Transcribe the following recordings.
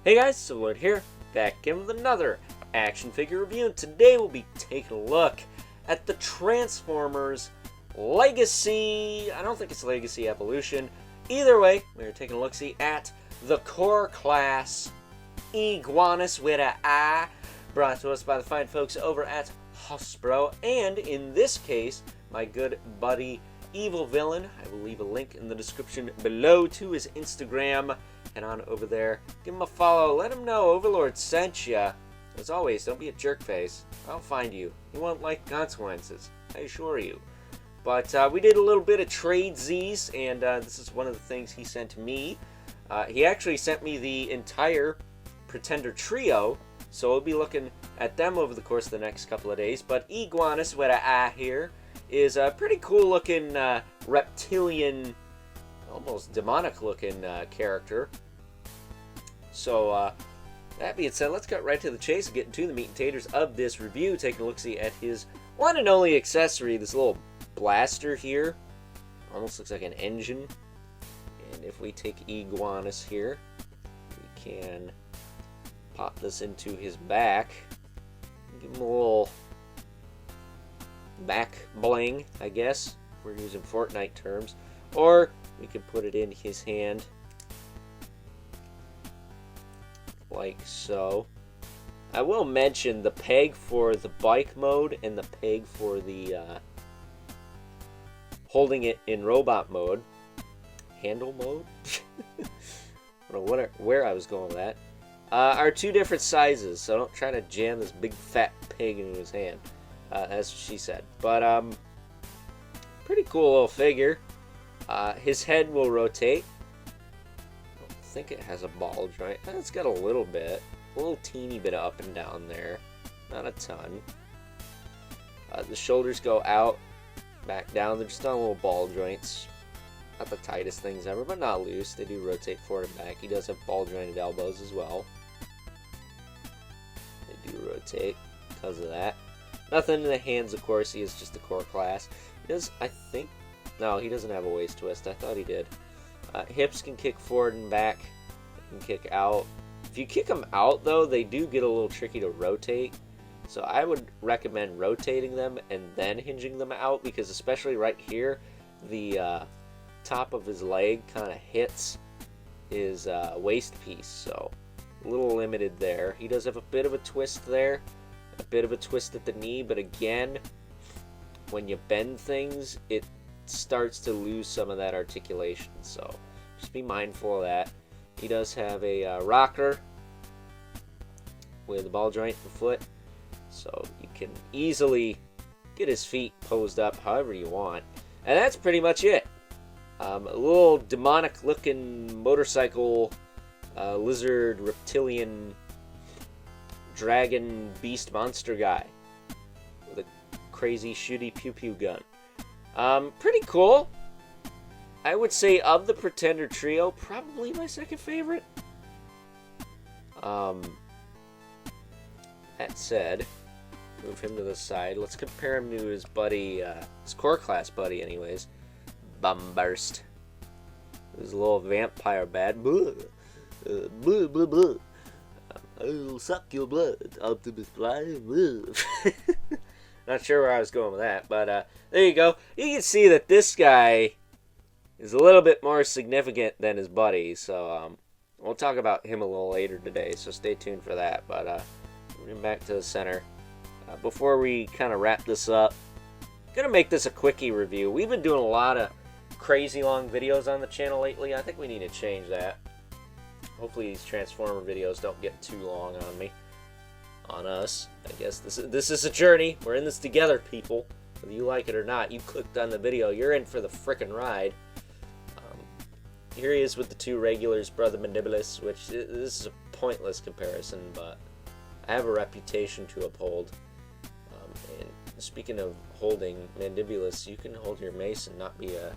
Hey guys, Lord here, back in with another action figure review, and today we'll be taking a look at the Transformers Legacy. I don't think it's Legacy Evolution. Either way, we're taking a look-see at the core class Iguanus with an I, brought to us by the fine folks over at Hasbro, and in this case, my good buddy Evil Villain. I will leave a link in the description below to his Instagram. Head on over there, give him a follow, let him know Overlord sent ya. As always, don't be a jerk face. I'll find you. You won't like consequences, I assure you. But we did a little bit of trade Z's, and this is one of the things he sent to me. He actually sent me the entire Pretender Trio, so we'll be looking at them over the course of the next couple of days. But Iguanus with an I here is a pretty cool looking reptilian, almost demonic looking character. So that being said, let's get right to the chase and get into the meat and taters of this review, taking a look-see at his one and only accessory, this little blaster here. Almost looks like an engine. And if we take Iguanus here, we can pop this into his back, give him a little back bling, I guess, if we're using Fortnite terms. Or we could put it in his hand like so. I will mention the peg for the bike mode and the peg for the holding it in robot mode, handle mode. I don't know where I was going with that. Are two different sizes, so don't try to jam this big fat pig into his hand. That's what she said. But pretty cool little figure. His head will rotate. I don't think it has a ball joint. It's got a little teeny bit of up and down there. Not a ton. The shoulders go out, back down. They're just on little ball joints. Not the tightest things ever, but not loose. They do rotate forward and back. He does have ball jointed elbows as well. They do rotate because of that. Nothing in the hands, of course. He is just a core class. He does, I think. No, he doesn't have a waist twist. I thought he did. Hips can kick forward and back. They can kick out. If you kick them out, though, they do get a little tricky to rotate. So I would recommend rotating them and then hinging them out, because especially right here, the top of his leg kind of hits his waist piece. So a little limited there. He does have a bit of a twist there. A bit of a twist at the knee, but again, when you bend things, it starts to lose some of that articulation, so just be mindful of that. He does have a rocker with a ball joint in the foot, so you can easily get his feet posed up however you want, and that's pretty much it. A little demonic looking motorcycle, lizard, reptilian, dragon, beast monster guy with a crazy shooty pew pew gun. Pretty cool. I would say of the Pretender Trio, probably my second favorite. That said, move him to the side. Let's compare him to his buddy, his core class buddy anyways, Bumburst. His little vampire bat. I'll suck your blood, Optimus Prime. Not sure where I was going with that, but there you go. You can see that this guy is a little bit more significant than his buddy, so we'll talk about him a little later today, so stay tuned for that. But bring back to the center. Before we kind of wrap this up, I'm going to make this a quickie review. We've been doing a lot of crazy long videos on the channel lately. I think we need to change that. Hopefully these Transformer videos don't get too long on me. On us. I guess this is a journey. We're in this together, people. Whether you like it or not, you clicked on the video, you're in for the frickin' ride. Here he is with the two regulars, Brother Mandibulus, which this is a pointless comparison, but I have a reputation to uphold. And speaking of holding Mandibulus, you can hold your mace and not be a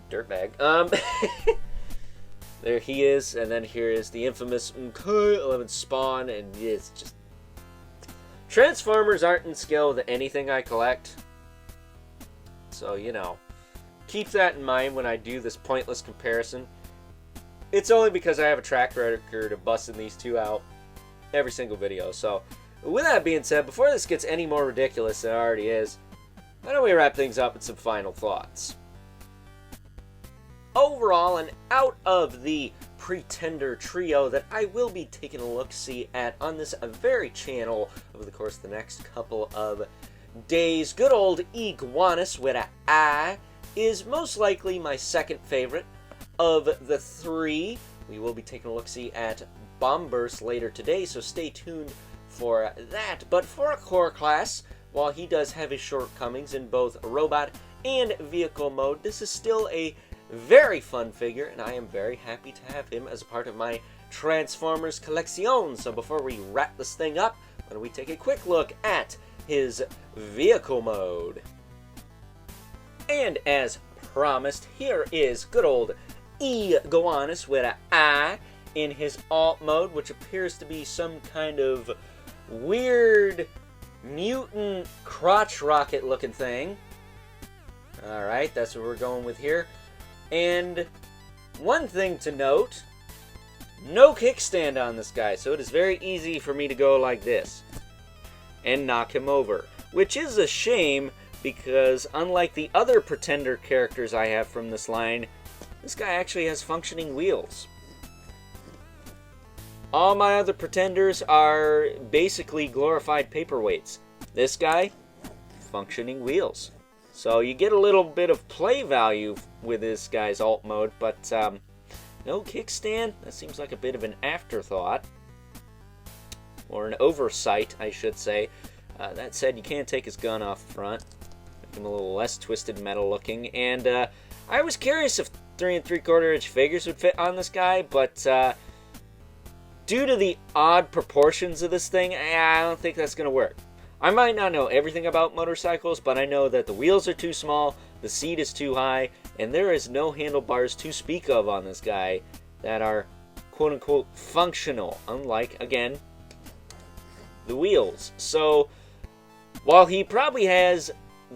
dirtbag. There he is, and then here is the infamous MK11 Spawn, and it's just... Transformers aren't in scale with anything I collect. So, you know, keep that in mind when I do this pointless comparison. it's only because I have a track record of busting these two out every single video. So, with that being said, before this gets any more ridiculous than it already is, why don't we wrap things up with some final thoughts? Overall, and out of the Pretender trio that I will be taking a look-see at on this very channel over the course of the next couple of days, good old Iguanus with an I is most likely my second favorite of the three. We will be taking a look-see at Bombburst later today, so stay tuned for that. But for a core class, while he does have his shortcomings in both robot and vehicle mode, this is still a very fun figure, and I am very happy to have him as a part of my Transformers collection. So before we wrap this thing up, why don't we take a quick look at his vehicle mode. And as promised, here is good old Iguanus with an I in his alt mode, which appears to be some kind of weird mutant crotch rocket looking thing. Alright, that's what we're going with here. And one thing to note, no kickstand on this guy, so it is very easy for me to go like this and knock him over, which is a shame because unlike the other Pretender characters I have from this line, this guy actually has functioning wheels. All my other Pretenders are basically glorified paperweights. This guy, functioning wheels. So you get a little bit of play value with this guy's alt mode, but no kickstand? That seems like a bit of an afterthought. Or an oversight, I should say. That said, you can take his gun off front. Make him a little less twisted metal looking. And I was curious if 3 3/4 inch figures would fit on this guy, but due to the odd proportions of this thing, I don't think that's going to work. I might not know everything about motorcycles, but I know that the wheels are too small, the seat is too high, and there is no handlebars to speak of on this guy that are quote-unquote functional, unlike, again, the wheels. So, while he probably has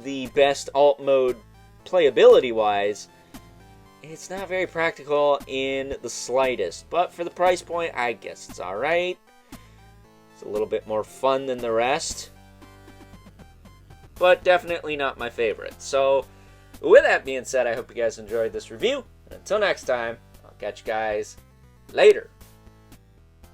the best alt mode playability-wise, it's not very practical in the slightest. But for the price point, I guess it's alright. It's a little bit more fun than the rest, but definitely not my favorite. So, with that being said, I hope you guys enjoyed this review. And until next time, I'll catch you guys later.